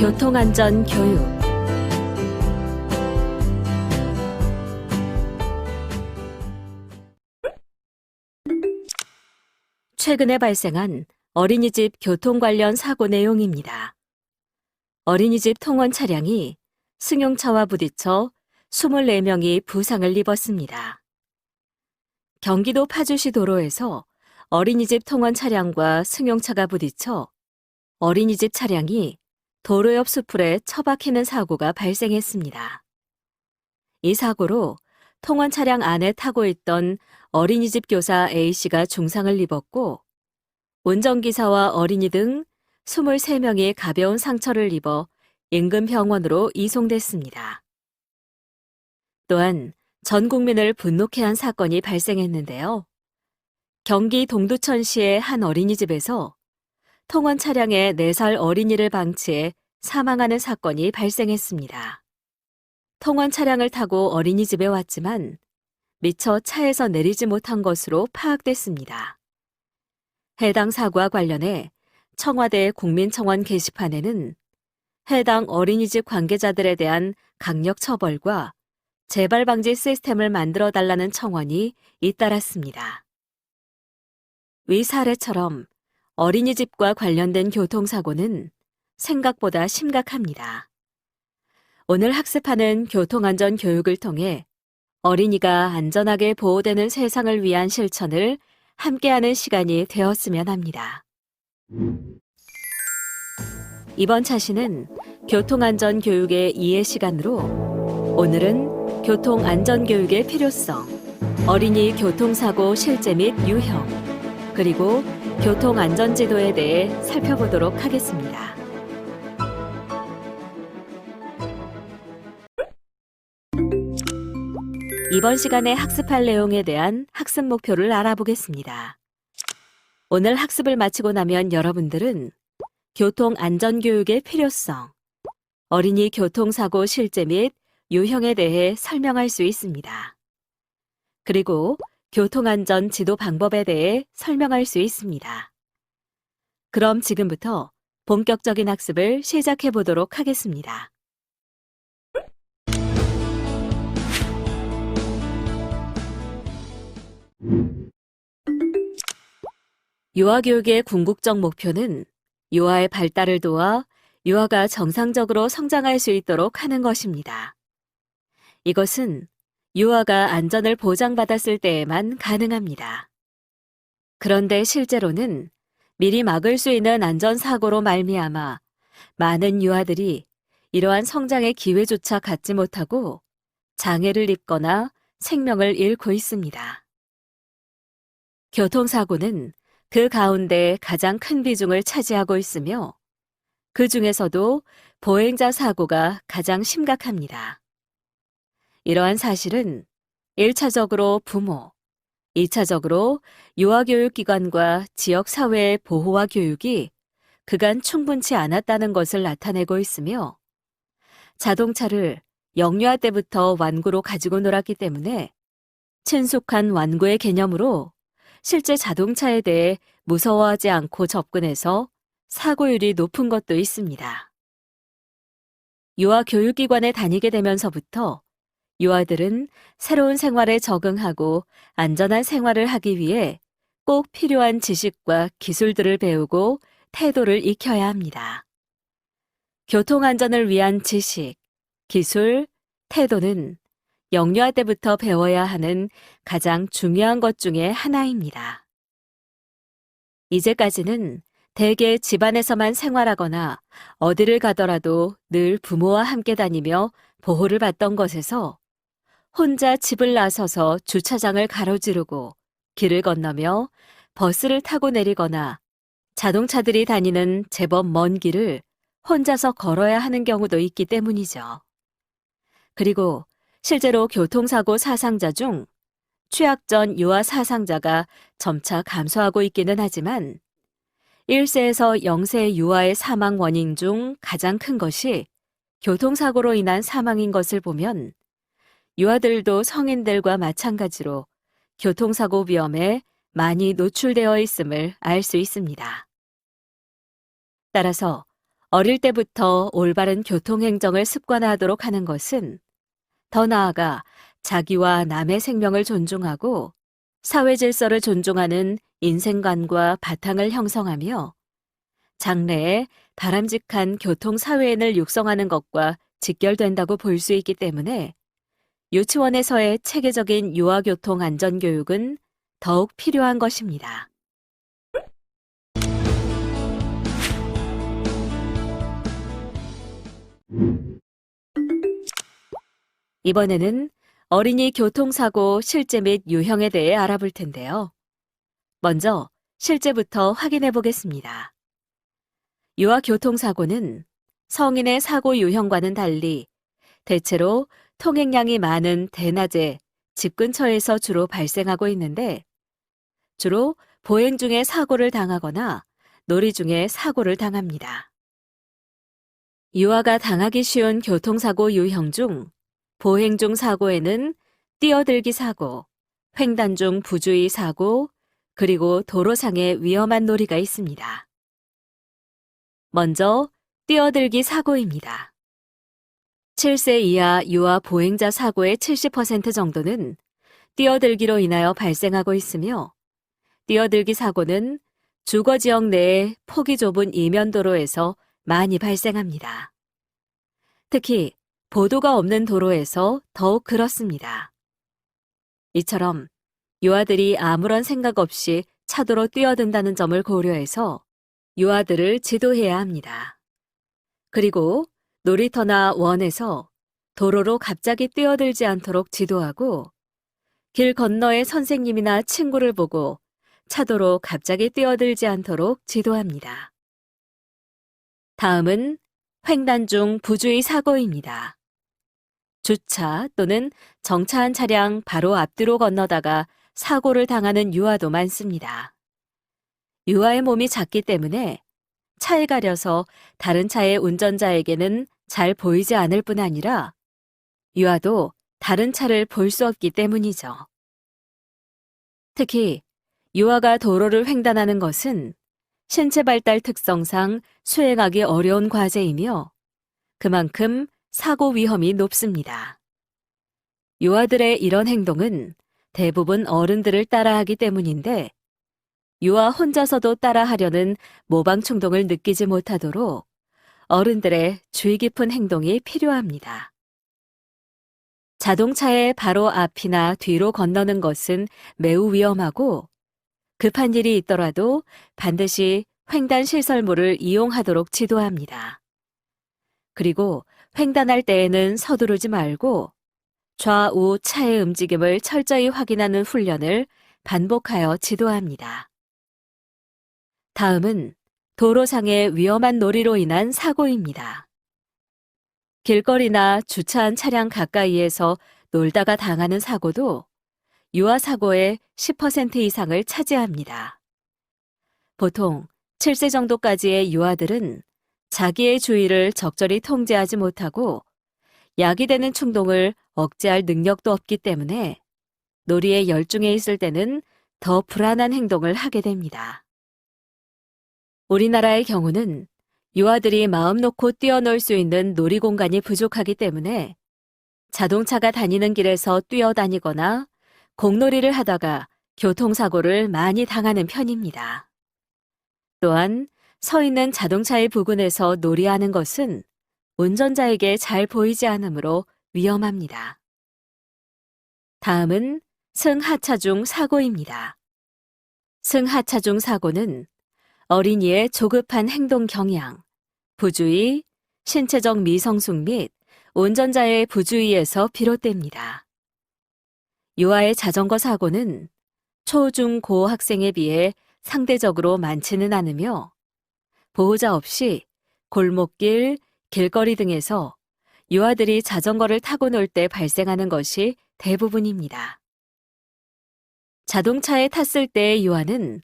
교통안전 교육. 최근에 발생한 어린이집 교통 관련 사고 내용입니다. 어린이집 통원 차량이 승용차와 부딪혀 24명이 부상을 입었습니다. 경기도 파주시 도로에서 어린이집 통원 차량과 승용차가 부딪혀 어린이집 차량이 도로 옆 수풀에 처박히는 사고가 발생했습니다. 이 사고로 통원 차량 안에 타고 있던 어린이집 교사 A씨가 중상을 입었고 운전기사와 어린이 등 23명이 가벼운 상처를 입어 인근 병원으로 이송됐습니다. 또한 전 국민을 분노케 한 사건이 발생했는데요. 경기 동두천시의 한 어린이집에서 통원 차량에 4살 어린이를 방치해 사망하는 사건이 발생했습니다. 통원 차량을 타고 어린이집에 왔지만 미처 차에서 내리지 못한 것으로 파악됐습니다. 해당 사고와 관련해 청와대 국민청원 게시판에는 해당 어린이집 관계자들에 대한 강력 처벌과 재발 방지 시스템을 만들어 달라는 청원이 잇따랐습니다. 위 사례처럼 어린이집과 관련된 교통사고는 생각보다 심각합니다. 오늘 학습하는 교통안전 교육을 통해 어린이가 안전하게 보호되는 세상을 위한 실천을 함께하는 시간이 되었으면 합니다. 이번 차시는 교통안전 교육의 이해 시간으로 오늘은 교통안전교육의 필요성, 어린이 교통사고 실제 및 유형, 그리고 교통안전지도에 대해 살펴보도록 하겠습니다. 이번 시간에 학습할 내용에 대한 학습 목표를 알아보겠습니다. 오늘 학습을 마치고 나면 여러분들은 교통안전교육의 필요성, 어린이 교통사고 실제 및 유형에 대해 설명할 수 있습니다. 그리고 교통안전 지도 방법에 대해 설명할 수 있습니다. 그럼 지금부터 본격적인 학습을 시작해 보도록 하겠습니다. 유아교육의 궁극적 목표는 유아의 발달을 도와 유아가 정상적으로 성장할 수 있도록 하는 것입니다. 이것은 유아가 안전을 보장받았을 때에만 가능합니다. 그런데 실제로는 미리 막을 수 있는 안전사고로 말미암아 많은 유아들이 이러한 성장의 기회조차 갖지 못하고 장애를 입거나 생명을 잃고 있습니다. 교통사고는 그 가운데 가장 큰 비중을 차지하고 있으며 그 중에서도 보행자 사고가 가장 심각합니다. 이러한 사실은 1차적으로 부모, 2차적으로 유아교육기관과 지역사회의 보호와 교육이 그간 충분치 않았다는 것을 나타내고 있으며 자동차를 영유아 때부터 완구로 가지고 놀았기 때문에 친숙한 완구의 개념으로 실제 자동차에 대해 무서워하지 않고 접근해서 사고율이 높은 것도 있습니다. 유아교육기관에 다니게 되면서부터 유아들은 새로운 생활에 적응하고 안전한 생활을 하기 위해 꼭 필요한 지식과 기술들을 배우고 태도를 익혀야 합니다. 교통안전을 위한 지식, 기술, 태도는 영유아 때부터 배워야 하는 가장 중요한 것 중에 하나입니다. 이제까지는 대개 집안에서만 생활하거나 어디를 가더라도 늘 부모와 함께 다니며 보호를 받던 것에서 혼자 집을 나서서 주차장을 가로지르고 길을 건너며 버스를 타고 내리거나 자동차들이 다니는 제법 먼 길을 혼자서 걸어야 하는 경우도 있기 때문이죠. 그리고 실제로 교통사고 사상자 중 취약 전 유아 사상자가 점차 감소하고 있기는 하지만 1세에서 0세 유아의 사망 원인 중 가장 큰 것이 교통사고로 인한 사망인 것을 보면 유아들도 성인들과 마찬가지로 교통사고 위험에 많이 노출되어 있음을 알 수 있습니다. 따라서 어릴 때부터 올바른 교통행정을 습관화하도록 하는 것은 더 나아가 자기와 남의 생명을 존중하고 사회 질서를 존중하는 인생관과 바탕을 형성하며 장래에 바람직한 교통사회인을 육성하는 것과 직결된다고 볼 수 있기 때문에 유치원에서의 체계적인 유아교통 안전교육은 더욱 필요한 것입니다. 이번에는 어린이 교통사고 실제 및 유형에 대해 알아볼 텐데요. 먼저 실제부터 확인해 보겠습니다. 유아 교통사고는 성인의 사고 유형과는 달리 대체로 통행량이 많은 대낮에 집 근처에서 주로 발생하고 있는데 주로 보행 중에 사고를 당하거나 놀이 중에 사고를 당합니다. 유아가 당하기 쉬운 교통사고 유형 중 보행 중 사고에는 뛰어들기 사고, 횡단 중 부주의 사고, 그리고 도로상의 위험한 놀이가 있습니다. 먼저 뛰어들기 사고입니다. 7세 이하 유아 보행자 사고의 70% 정도는 뛰어들기로 인하여 발생하고 있으며 뛰어들기 사고는 주거지역 내의 폭이 좁은 이면도로에서 많이 발생합니다. 특히 보도가 없는 도로에서 더욱 그렇습니다. 이처럼 유아들이 아무런 생각 없이 차도로 뛰어든다는 점을 고려해서 유아들을 지도해야 합니다. 그리고 놀이터나 원에서 도로로 갑자기 뛰어들지 않도록 지도하고 길 건너의 선생님이나 친구를 보고 차도로 갑자기 뛰어들지 않도록 지도합니다. 다음은 횡단 중 부주의 사고입니다. 주차 또는 정차한 차량 바로 앞뒤로 건너다가 사고를 당하는 유아도 많습니다. 유아의 몸이 작기 때문에 차에 가려서 다른 차의 운전자에게는 잘 보이지 않을 뿐 아니라 유아도 다른 차를 볼 수 없기 때문이죠. 특히 유아가 도로를 횡단하는 것은 신체 발달 특성상 수행하기 어려운 과제이며 그만큼 사고 위험이 높습니다. 유아들의 이런 행동은 대부분 어른들을 따라하기 때문인데 유아 혼자서도 따라하려는 모방 충동을 느끼지 못하도록 어른들의 주의 깊은 행동이 필요합니다. 자동차의 바로 앞이나 뒤로 건너는 것은 매우 위험하고 급한 일이 있더라도 반드시 횡단 시설물을 이용하도록 지도합니다. 그리고 횡단할 때에는 서두르지 말고 좌우 차의 움직임을 철저히 확인하는 훈련을 반복하여 지도합니다. 다음은 도로상의 위험한 놀이로 인한 사고입니다. 길거리나 주차한 차량 가까이에서 놀다가 당하는 사고도 유아 사고의 10% 이상을 차지합니다. 보통 7세 정도까지의 유아들은 자기의 주의를 적절히 통제하지 못하고 야기되는 충동을 억제할 능력도 없기 때문에 놀이에 열중해 있을 때는 더 불안한 행동을 하게 됩니다. 우리나라의 경우는 유아들이 마음 놓고 뛰어놀 수 있는 놀이 공간이 부족하기 때문에 자동차가 다니는 길에서 뛰어다니거나 공놀이를 하다가 교통사고를 많이 당하는 편입니다. 또한 서 있는 자동차의 부근에서 놀이하는 것은 운전자에게 잘 보이지 않으므로 위험합니다. 다음은 승하차 중 사고입니다. 승하차 중 사고는 어린이의 조급한 행동 경향, 부주의, 신체적 미성숙 및 운전자의 부주의에서 비롯됩니다. 유아의 자전거 사고는 초, 중, 고 학생에 비해 상대적으로 많지는 않으며 보호자 없이 골목길, 길거리 등에서 유아들이 자전거를 타고 놀 때 발생하는 것이 대부분입니다. 자동차에 탔을 때의 유아는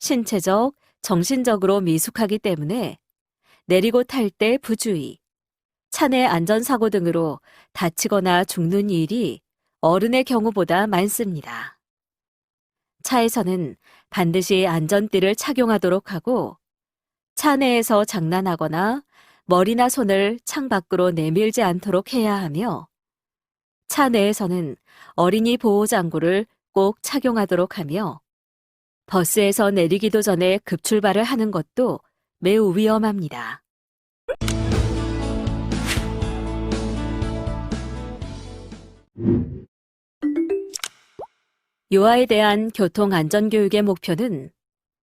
신체적, 정신적으로 미숙하기 때문에 내리고 탈 때 부주의, 차내 안전사고 등으로 다치거나 죽는 일이 어른의 경우보다 많습니다. 차에서는 반드시 안전띠를 착용하도록 하고 차 내에서 장난하거나 머리나 손을 창 밖으로 내밀지 않도록 해야 하며 차 내에서는 어린이 보호 장구를 꼭 착용하도록 하며 버스에서 내리기도 전에 급출발을 하는 것도 매우 위험합니다. 유아에 대한 교통안전교육의 목표는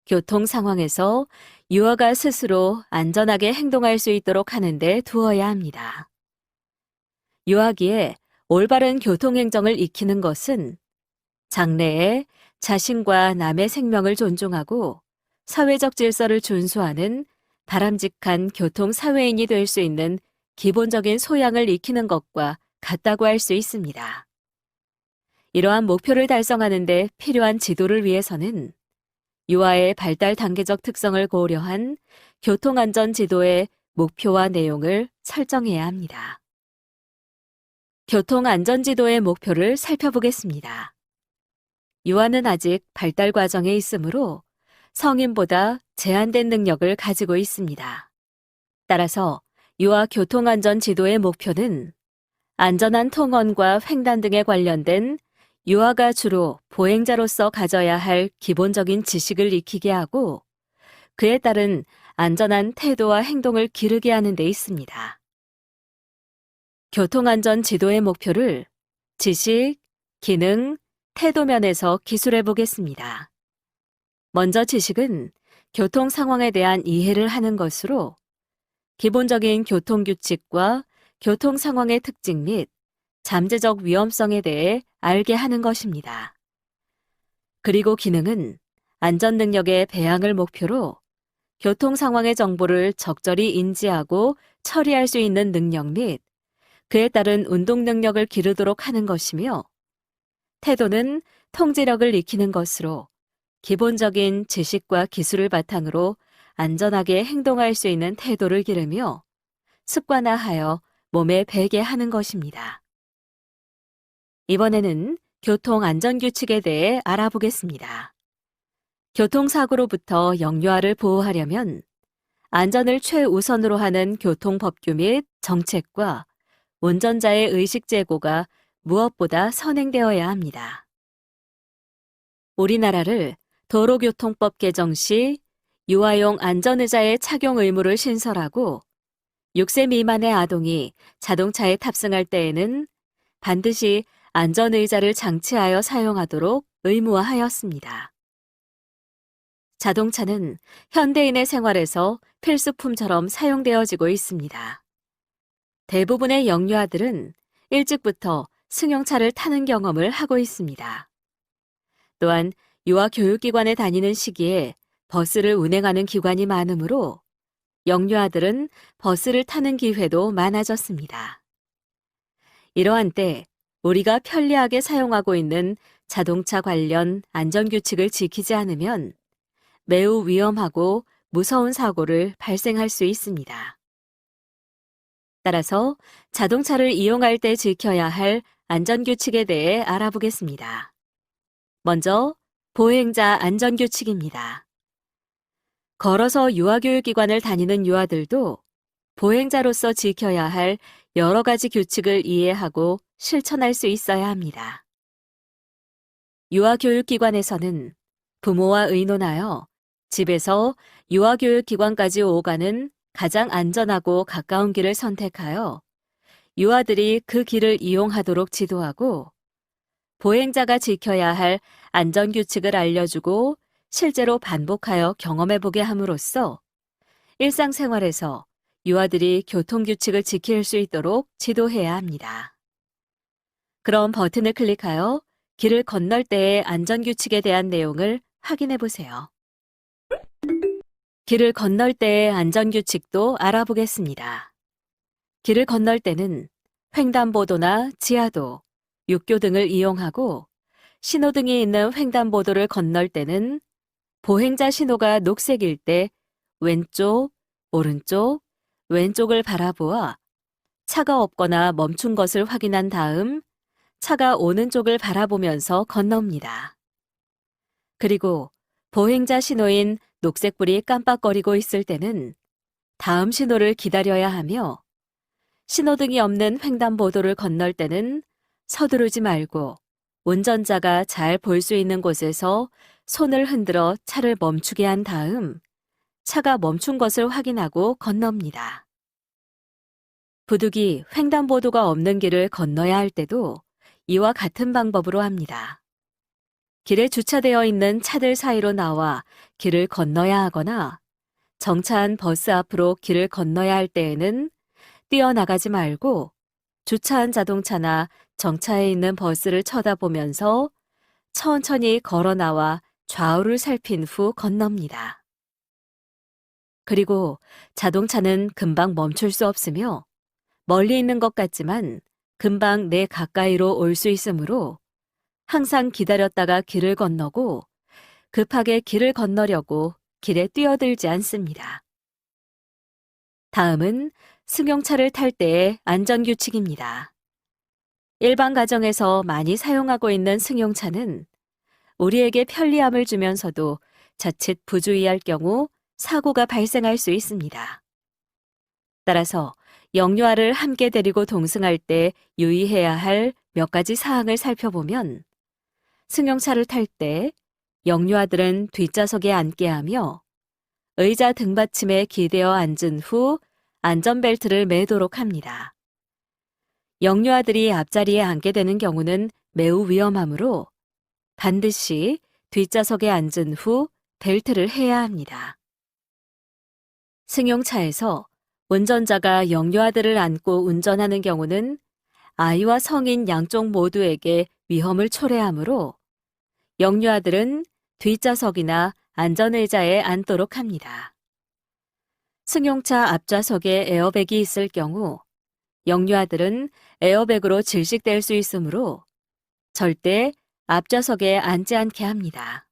교통 상황에서 유아가 스스로 안전하게 행동할 수 있도록 하는 데 두어야 합니다. 유아기에 올바른 교통행정을 익히는 것은 장래에 자신과 남의 생명을 존중하고 사회적 질서를 준수하는 바람직한 교통사회인이 될 수 있는 기본적인 소양을 익히는 것과 같다고 할 수 있습니다. 이러한 목표를 달성하는 데 필요한 지도를 위해서는 유아의 발달 단계적 특성을 고려한 교통안전 지도의 목표와 내용을 설정해야 합니다. 교통안전 지도의 목표를 살펴보겠습니다. 유아는 아직 발달 과정에 있으므로 성인보다 제한된 능력을 가지고 있습니다. 따라서 유아 교통안전 지도의 목표는 안전한 통원과 횡단 등에 관련된 유아가 주로 보행자로서 가져야 할 기본적인 지식을 익히게 하고 그에 따른 안전한 태도와 행동을 기르게 하는 데 있습니다. 교통안전 지도의 목표를 지식, 기능, 태도 면에서 기술해 보겠습니다. 먼저 지식은 교통 상황에 대한 이해를 하는 것으로 기본적인 교통규칙과 교통 상황의 특징 및 잠재적 위험성에 대해 알게 하는 것입니다. 그리고 기능은 안전 능력의 배양을 목표로 교통 상황의 정보를 적절히 인지하고 처리할 수 있는 능력 및 그에 따른 운동 능력을 기르도록 하는 것이며 태도는 통제력을 익히는 것으로 기본적인 지식과 기술을 바탕으로 안전하게 행동할 수 있는 태도를 기르며 습관화하여 몸에 배게 하는 것입니다. 이번에는 교통안전규칙에 대해 알아보겠습니다. 교통사고로부터 영유아를 보호하려면 안전을 최우선으로 하는 교통법규 및 정책과 운전자의 의식 제고가 무엇보다 선행되어야 합니다. 우리나라를 도로교통법 개정 시 유아용 안전의자의 착용 의무를 신설하고 6세 미만의 아동이 자동차에 탑승할 때에는 반드시 안전의자를 장치하여 사용하도록 의무화하였습니다. 자동차는 현대인의 생활에서 필수품처럼 사용되어지고 있습니다. 대부분의 영유아들은 일찍부터 승용차를 타는 경험을 하고 있습니다. 또한 유아 교육기관에 다니는 시기에 버스를 운행하는 기관이 많으므로 영유아들은 버스를 타는 기회도 많아졌습니다. 이러한 때 우리가 편리하게 사용하고 있는 자동차 관련 안전규칙을 지키지 않으면 매우 위험하고 무서운 사고를 발생할 수 있습니다. 따라서 자동차를 이용할 때 지켜야 할 안전규칙에 대해 알아보겠습니다. 먼저 보행자 안전규칙입니다. 걸어서 유아교육기관을 다니는 유아들도 보행자로서 지켜야 할 여러 가지 규칙을 이해하고 실천할 수 있어야 합니다. 유아교육기관에서는 부모와 의논하여 집에서 유아교육기관까지 오가는 가장 안전하고 가까운 길을 선택하여 유아들이 그 길을 이용하도록 지도하고 보행자가 지켜야 할 안전규칙을 알려주고 실제로 반복하여 경험해보게 함으로써 일상생활에서 유아들이 교통규칙을 지킬 수 있도록 지도해야 합니다. 그럼 버튼을 클릭하여 길을 건널 때의 안전규칙에 대한 내용을 확인해 보세요. 길을 건널 때의 안전규칙도 알아보겠습니다. 길을 건널 때는 횡단보도나 지하도, 육교 등을 이용하고 신호등이 있는 횡단보도를 건널 때는 보행자 신호가 녹색일 때 왼쪽, 오른쪽, 왼쪽을 바라보아 차가 없거나 멈춘 것을 확인한 다음 차가 오는 쪽을 바라보면서 건넙니다. 그리고 보행자 신호인 녹색불이 깜빡거리고 있을 때는 다음 신호를 기다려야 하며 신호등이 없는 횡단보도를 건널 때는 서두르지 말고 운전자가 잘 볼 수 있는 곳에서 손을 흔들어 차를 멈추게 한 다음 차가 멈춘 것을 확인하고 건넙니다. 부득이 횡단보도가 없는 길을 건너야 할 때도 이와 같은 방법으로 합니다. 길에 주차되어 있는 차들 사이로 나와 길을 건너야 하거나 정차한 버스 앞으로 길을 건너야 할 때에는 뛰어나가지 말고 주차한 자동차나 정차해 있는 버스를 쳐다보면서 천천히 걸어 나와 좌우를 살핀 후 건넙니다. 그리고 자동차는 금방 멈출 수 없으며 멀리 있는 것 같지만 금방 내 가까이로 올 수 있으므로 항상 기다렸다가 길을 건너고 급하게 길을 건너려고 길에 뛰어들지 않습니다. 다음은 승용차를 탈 때의 안전규칙입니다. 일반 가정에서 많이 사용하고 있는 승용차는 우리에게 편리함을 주면서도 자칫 부주의할 경우 사고가 발생할 수 있습니다. 따라서 영유아를 함께 데리고 동승할 때 유의해야 할 몇 가지 사항을 살펴보면 승용차를 탈 때 영유아들은 뒷좌석에 앉게 하며 의자 등받침에 기대어 앉은 후 안전벨트를 매도록 합니다. 영유아들이 앞자리에 앉게 되는 경우는 매우 위험하므로 반드시 뒷좌석에 앉은 후 벨트를 해야 합니다. 승용차에서 운전자가 영유아들을 안고 운전하는 경우는 아이와 성인 양쪽 모두에게 위험을 초래하므로 영유아들은 뒷좌석이나 안전의자에 앉도록 합니다. 승용차 앞좌석에 에어백이 있을 경우 영유아들은 에어백으로 질식될 수 있으므로 절대 앞좌석에 앉지 않게 합니다.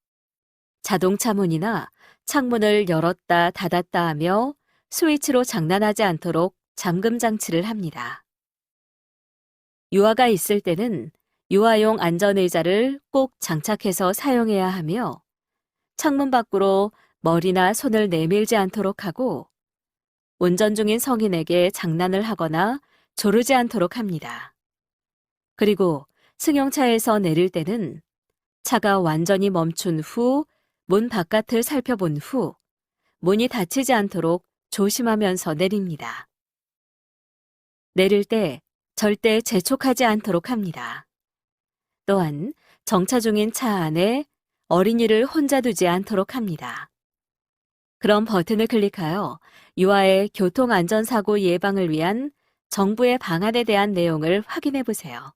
자동차 문이나 창문을 열었다 닫았다 하며 스위치로 장난하지 않도록 잠금 장치를 합니다. 유아가 있을 때는 유아용 안전의자를 꼭 장착해서 사용해야 하며 창문 밖으로 머리나 손을 내밀지 않도록 하고 운전 중인 성인에게 장난을 하거나 조르지 않도록 합니다. 그리고 승용차에서 내릴 때는 차가 완전히 멈춘 후 문 바깥을 살펴본 후 문이 닫히지 않도록 조심하면서 내립니다. 내릴 때 절대 재촉하지 않도록 합니다. 또한 정차 중인 차 안에 어린이를 혼자 두지 않도록 합니다. 그럼 버튼을 클릭하여 유아의 교통안전사고 예방을 위한 정부의 방안에 대한 내용을 확인해 보세요.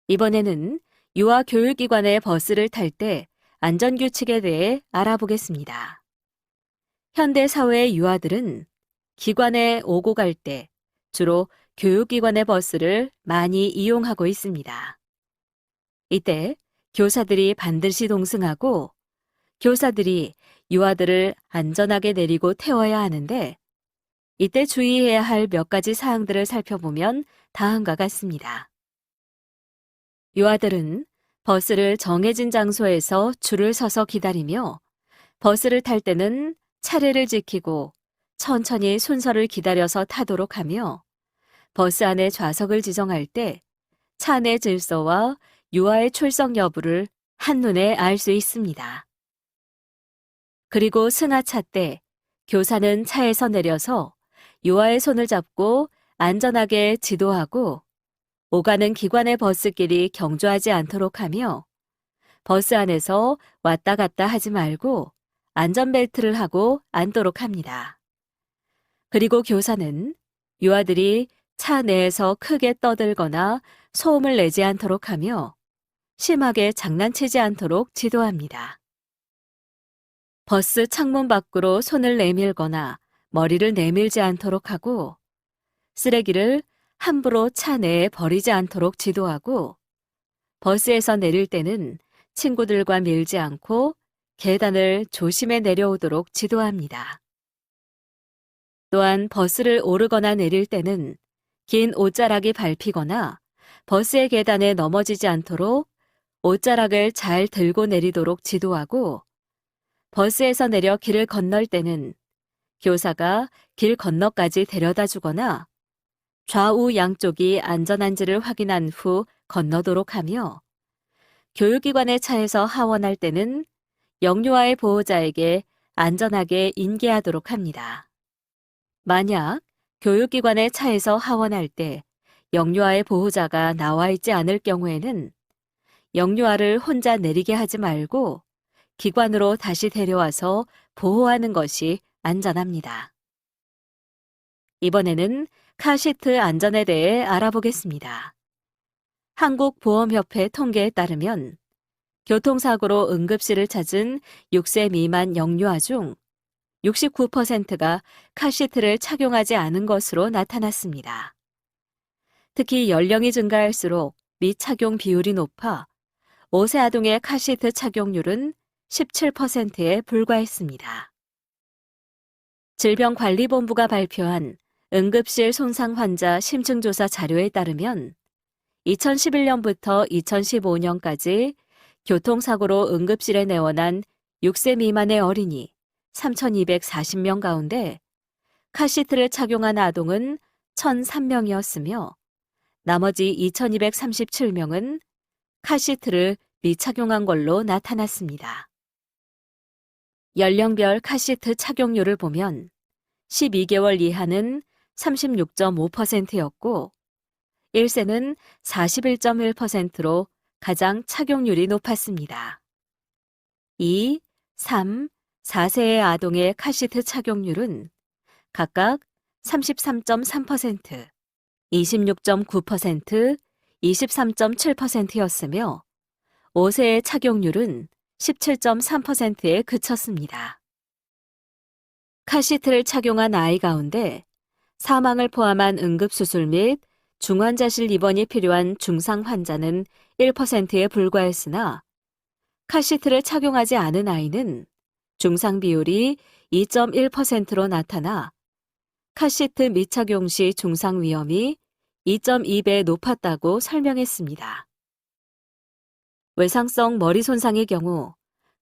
이번에는 유아 교육기관의 버스를 탈 때 안전규칙에 대해 알아보겠습니다. 현대 사회의 유아들은 기관에 오고 갈 때 주로 교육기관의 버스를 많이 이용하고 있습니다. 이때 교사들이 반드시 동승하고 교사들이 유아들을 안전하게 내리고 태워야 하는데 이때 주의해야 할 몇 가지 사항들을 살펴보면 다음과 같습니다. 유아들은 버스를 정해진 장소에서 줄을 서서 기다리며 버스를 탈 때는 차례를 지키고 천천히 순서를 기다려서 타도록 하며 버스 안에 좌석을 지정할 때 차 내 질서와 유아의 출석 여부를 한눈에 알 수 있습니다. 그리고 승하차 때 교사는 차에서 내려서 유아의 손을 잡고 안전하게 지도하고 오가는 기관의 버스끼리 경주하지 않도록 하며 버스 안에서 왔다 갔다 하지 말고 안전벨트를 하고 앉도록 합니다. 그리고 교사는 유아들이 차 내에서 크게 떠들거나 소음을 내지 않도록 하며 심하게 장난치지 않도록 지도합니다. 버스 창문 밖으로 손을 내밀거나 머리를 내밀지 않도록 하고 쓰레기를 함부로 차 내에 버리지 않도록 지도하고 버스에서 내릴 때는 친구들과 밀지 않고 계단을 조심해 내려오도록 지도합니다. 또한 버스를 오르거나 내릴 때는 긴 옷자락이 밟히거나 버스의 계단에 넘어지지 않도록 옷자락을 잘 들고 내리도록 지도하고 버스에서 내려 길을 건널 때는 교사가 길 건너까지 데려다 주거나 좌우 양쪽이 안전한지를 확인한 후 건너도록 하며 교육기관의 차에서 하원할 때는 영유아의 보호자에게 안전하게 인계하도록 합니다. 만약 교육기관의 차에서 하원할 때 영유아의 보호자가 나와 있지 않을 경우에는 영유아를 혼자 내리게 하지 말고 기관으로 다시 데려와서 보호하는 것이 안전합니다. 이번에는 카시트 안전에 대해 알아보겠습니다. 한국보험협회 통계에 따르면 교통사고로 응급실을 찾은 6세 미만 영유아 중 69%가 카시트를 착용하지 않은 것으로 나타났습니다. 특히 연령이 증가할수록 미착용 비율이 높아 5세 아동의 카시트 착용률은 17%에 불과했습니다. 질병관리본부가 발표한 응급실 손상 환자 심층조사 자료에 따르면 2011년부터 2015년까지 교통사고로 응급실에 내원한 6세 미만의 어린이 3,240명 가운데 카시트를 착용한 아동은 1,003명이었으며 나머지 2,237명은 카시트를 미착용한 걸로 나타났습니다. 연령별 카시트 착용률을 보면 12개월 이하는 36.5%였고 1세는 41.1%로 가장 착용률이 높았습니다. 2, 3, 4세의 아동의 카시트 착용률은 각각 33.3%, 26.9%, 23.7%였으며 5세의 착용률은 17.3%에 그쳤습니다. 카시트를 착용한 아이 가운데 사망을 포함한 응급수술 및 중환자실 입원이 필요한 중상 환자는 1%에 불과했으나 카시트를 착용하지 않은 아이는 중상 비율이 2.1%로 나타나 카시트 미착용 시 중상 위험이 2.2배 높았다고 설명했습니다. 외상성 머리 손상의 경우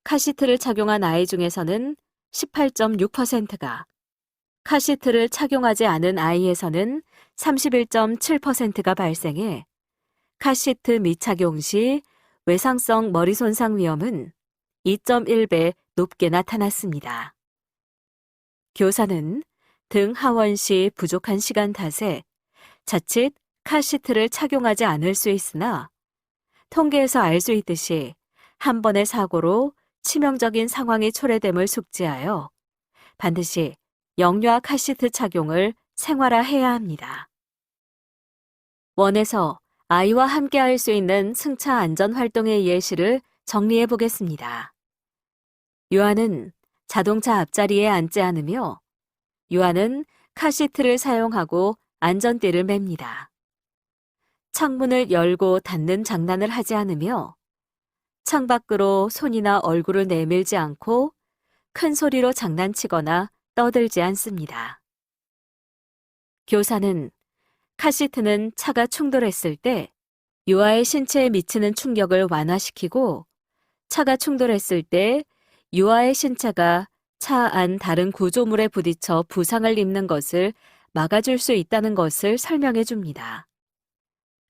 카시트를 착용한 아이 중에서는 18.6%가, 카시트를 착용하지 않은 아이에서는 31.7%가 발생해 카시트 미착용 시 외상성 머리 손상 위험은 2.1배 높게 나타났습니다. 교사는 등 하원 시 부족한 시간 탓에 자칫 카시트를 착용하지 않을 수 있으나 통계에서 알 수 있듯이 한 번의 사고로 치명적인 상황이 초래됨을 숙지하여 반드시 영유아 카시트 착용을 생활화해야 합니다. 원에서 아이와 함께 할 수 있는 승차 안전 활동의 예시를 정리해 보겠습니다. 유아는 자동차 앞자리에 앉지 않으며 유아는 카시트를 사용하고 안전띠를 맵니다. 창문을 열고 닫는 장난을 하지 않으며 창밖으로 손이나 얼굴을 내밀지 않고 큰 소리로 장난치거나 떠들지 않습니다. 교사는 카시트는 차가 충돌했을 때 유아의 신체에 미치는 충격을 완화시키고 차가 충돌했을 때 유아의 신체가 차 안 다른 구조물에 부딪혀 부상을 입는 것을 막아줄 수 있다는 것을 설명해 줍니다.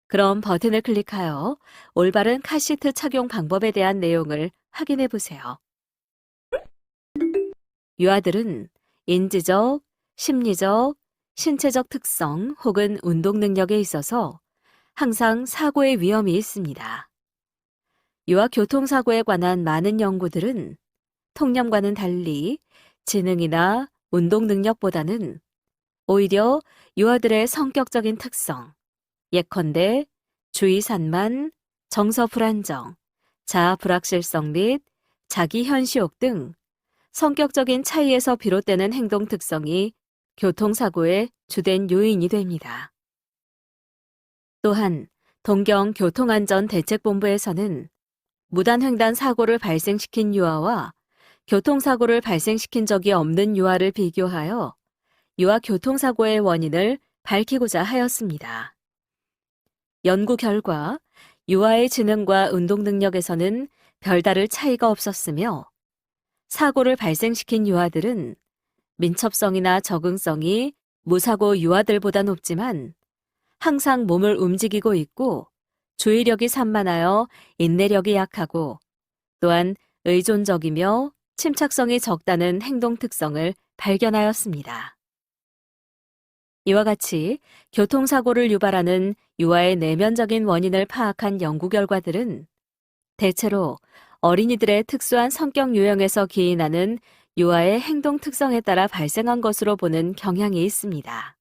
그럼 버튼을 클릭하여 올바른 카시트 착용 방법에 대한 내용을 확인해 보세요. 유아들은 인지적, 심리적, 신체적 특성 혹은 운동 능력에 있어서 항상 사고의 위험이 있습니다. 유아 교통사고에 관한 많은 연구들은 통념과는 달리 지능이나 운동 능력보다는 오히려 유아들의 성격적인 특성, 예컨대 주의 산만, 정서 불안정, 자아 불확실성 및 자기 현시욕 등 성격적인 차이에서 비롯되는 행동 특성이 교통사고의 주된 요인이 됩니다. 또한 동경교통안전대책본부에서는 무단횡단 사고를 발생시킨 유아와 교통사고를 발생시킨 적이 없는 유아를 비교하여 유아 교통사고의 원인을 밝히고자 하였습니다. 연구 결과 유아의 지능과 운동 능력에서는 별다를 차이가 없었으며 사고를 발생시킨 유아들은 민첩성이나 적응성이 무사고 유아들보다 높지만 항상 몸을 움직이고 있고 주의력이 산만하여 인내력이 약하고 또한 의존적이며 침착성이 적다는 행동 특성을 발견하였습니다. 이와 같이 교통사고를 유발하는 유아의 내면적인 원인을 파악한 연구 결과들은 대체로 어린이들의 특수한 성격 유형에서 기인하는 유아의 행동 특성에 따라 발생한 것으로 보는 경향이 있습니다.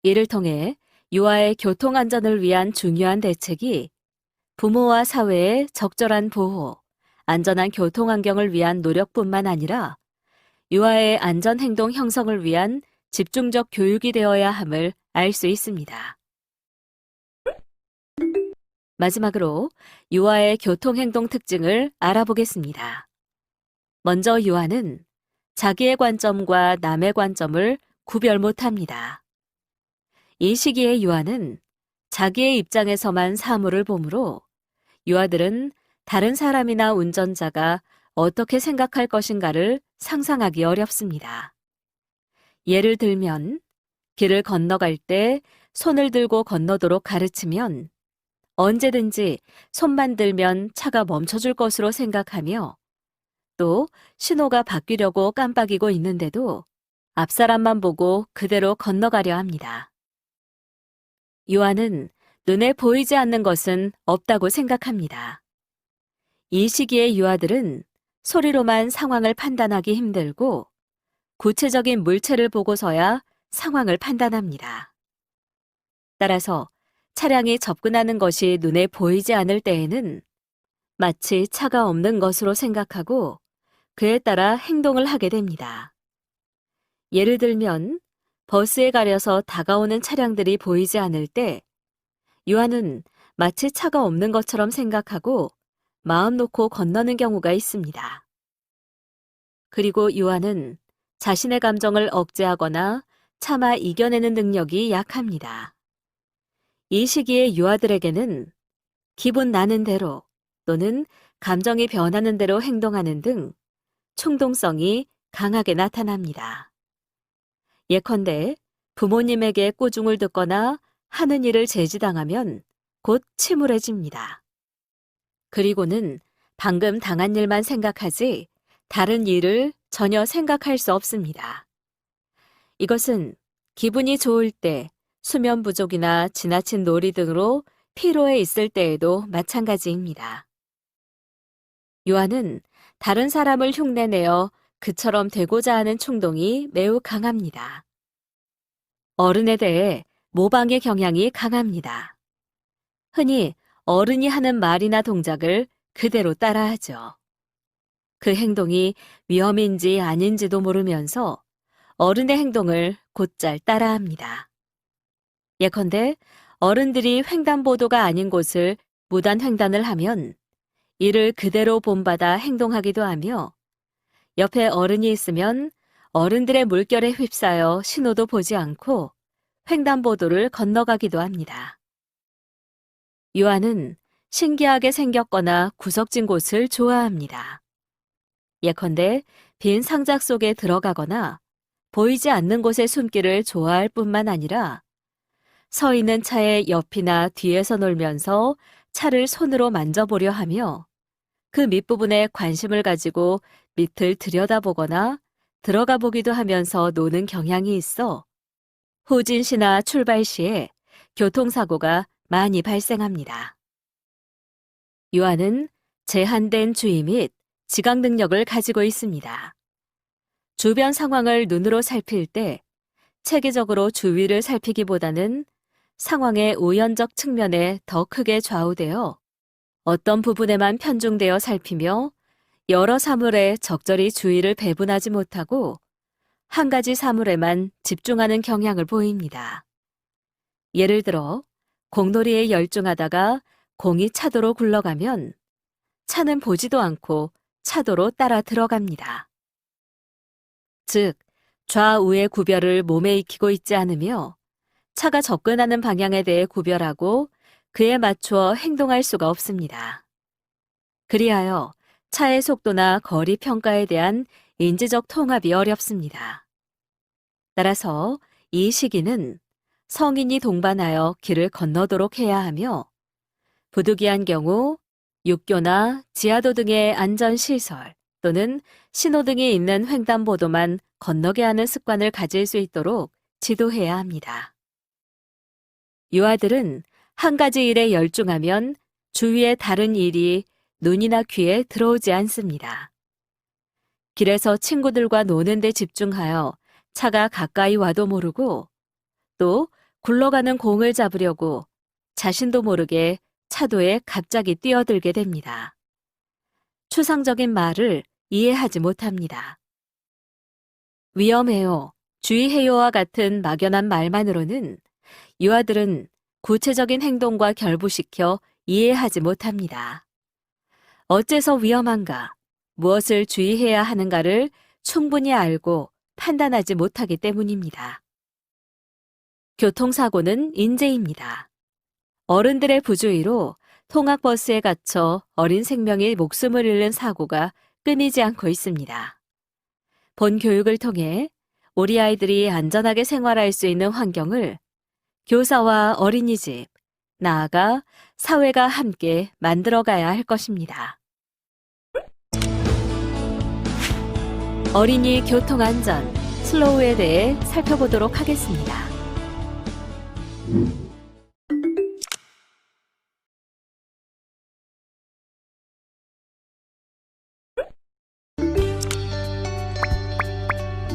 이를 통해 유아의 교통 안전을 위한 중요한 대책이 부모와 사회의 적절한 보호, 안전한 교통 환경을 위한 노력뿐만 아니라 유아의 안전 행동 형성을 위한 집중적 교육이 되어야 함을 알 수 있습니다. 마지막으로 유아의 교통 행동 특징을 알아보겠습니다. 먼저 유아는 자기의 관점과 남의 관점을 구별 못합니다. 이 시기의 유아는 자기의 입장에서만 사물을 보므로 유아들은 다른 사람이나 운전자가 어떻게 생각할 것인가를 상상하기 어렵습니다. 예를 들면 길을 건너갈 때 손을 들고 건너도록 가르치면 언제든지 손만 들면 차가 멈춰줄 것으로 생각하며 또 신호가 바뀌려고 깜빡이고 있는데도 앞사람만 보고 그대로 건너가려 합니다. 유아는 눈에 보이지 않는 것은 없다고 생각합니다. 이 시기의 유아들은 소리로만 상황을 판단하기 힘들고 구체적인 물체를 보고서야 상황을 판단합니다. 따라서 차량이 접근하는 것이 눈에 보이지 않을 때에는 마치 차가 없는 것으로 생각하고 그에 따라 행동을 하게 됩니다. 예를 들면 버스에 가려서 다가오는 차량들이 보이지 않을 때 유아는 마치 차가 없는 것처럼 생각하고 마음 놓고 건너는 경우가 있습니다. 그리고 유아는 자신의 감정을 억제하거나 참아 이겨내는 능력이 약합니다. 이 시기의 유아들에게는 기분 나는 대로 또는 감정이 변하는 대로 행동하는 등 충동성이 강하게 나타납니다. 예컨대 부모님에게 꾸중을 듣거나 하는 일을 제지당하면 곧 침울해집니다. 그리고는 방금 당한 일만 생각하지 다른 일을 전혀 생각할 수 없습니다. 이것은 기분이 좋을 때 수면 부족이나 지나친 놀이 등으로 피로해 있을 때에도 마찬가지입니다. 유아는 다른 사람을 흉내내어 그처럼 되고자 하는 충동이 매우 강합니다. 어른에 대해 모방의 경향이 강합니다. 흔히 어른이 하는 말이나 동작을 그대로 따라하죠. 그 행동이 위험인지 아닌지도 모르면서 어른의 행동을 곧잘 따라합니다. 예컨대 어른들이 횡단보도가 아닌 곳을 무단 횡단을 하면 이를 그대로 본받아 행동하기도 하며 옆에 어른이 있으면 어른들의 물결에 휩싸여 신호도 보지 않고 횡단보도를 건너가기도 합니다. 유아는 신기하게 생겼거나 구석진 곳을 좋아합니다. 예컨대 빈 상자 속에 들어가거나 보이지 않는 곳에 숨기를 좋아할 뿐만 아니라 서 있는 차의 옆이나 뒤에서 놀면서 차를 손으로 만져보려 하며 그 밑부분에 관심을 가지고 밑을 들여다보거나 들어가 보기도 하면서 노는 경향이 있어 후진 시나 출발 시에 교통사고가 많이 발생합니다. 유아는 제한된 주의 및 지각 능력을 가지고 있습니다. 주변 상황을 눈으로 살필 때 체계적으로 주위를 살피기보다는 상황의 우연적 측면에 더 크게 좌우되어 어떤 부분에만 편중되어 살피며 여러 사물에 적절히 주의를 배분하지 못하고 한 가지 사물에만 집중하는 경향을 보입니다. 예를 들어 공놀이에 열중하다가 공이 차도로 굴러가면 차는 보지도 않고 차도로 따라 들어갑니다. 즉, 좌우의 구별을 몸에 익히고 있지 않으며 차가 접근하는 방향에 대해 구별하고 그에 맞추어 행동할 수가 없습니다. 그리하여 차의 속도나 거리 평가에 대한 인지적 통합이 어렵습니다. 따라서 이 시기는 성인이 동반하여 길을 건너도록 해야 하며 부득이한 경우 육교나 지하도 등의 안전시설 또는 신호등이 있는 횡단보도만 건너게 하는 습관을 가질 수 있도록 지도해야 합니다. 유아들은 한 가지 일에 열중하면 주위의 다른 일이 눈이나 귀에 들어오지 않습니다. 길에서 친구들과 노는 데 집중하여 차가 가까이 와도 모르고 또 굴러가는 공을 잡으려고 자신도 모르게 차도에 갑자기 뛰어들게 됩니다. 추상적인 말을 이해하지 못합니다. 위험해요, 주의해요와 같은 막연한 말만으로는 유아들은 구체적인 행동과 결부시켜 이해하지 못합니다. 어째서 위험한가, 무엇을 주의해야 하는가를 충분히 알고 판단하지 못하기 때문입니다. 교통사고는 인재입니다. 어른들의 부주의로 통학버스에 갇혀 어린 생명이 목숨을 잃는 사고가 끊이지 않고 있습니다. 본 교육을 통해 우리 아이들이 안전하게 생활할 수 있는 환경을 교사와 어린이집, 나아가 사회가 함께 만들어가야 할 것입니다. 어린이 교통안전, 슬로우에 대해 살펴보도록 하겠습니다.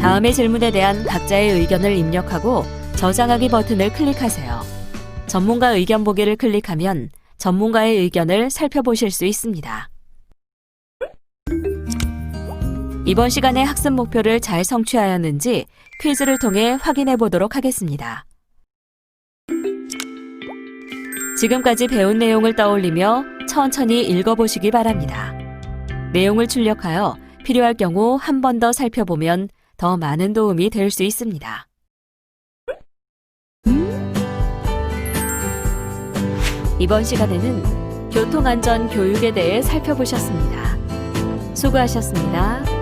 다음의 질문에 대한 각자의 의견을 입력하고 저장하기 버튼을 클릭하세요. 전문가 의견 보기를 클릭하면 전문가의 의견을 살펴보실 수 있습니다. 이번 시간의 학습 목표를 잘 성취하였는지 퀴즈를 통해 확인해 보도록 하겠습니다. 지금까지 배운 내용을 떠올리며 천천히 읽어보시기 바랍니다. 내용을 출력하여 필요할 경우 한 번 더 살펴보면 더 많은 도움이 될 수 있습니다. 이번 시간에는 교통안전 교육에 대해 살펴보셨습니다. 수고하셨습니다.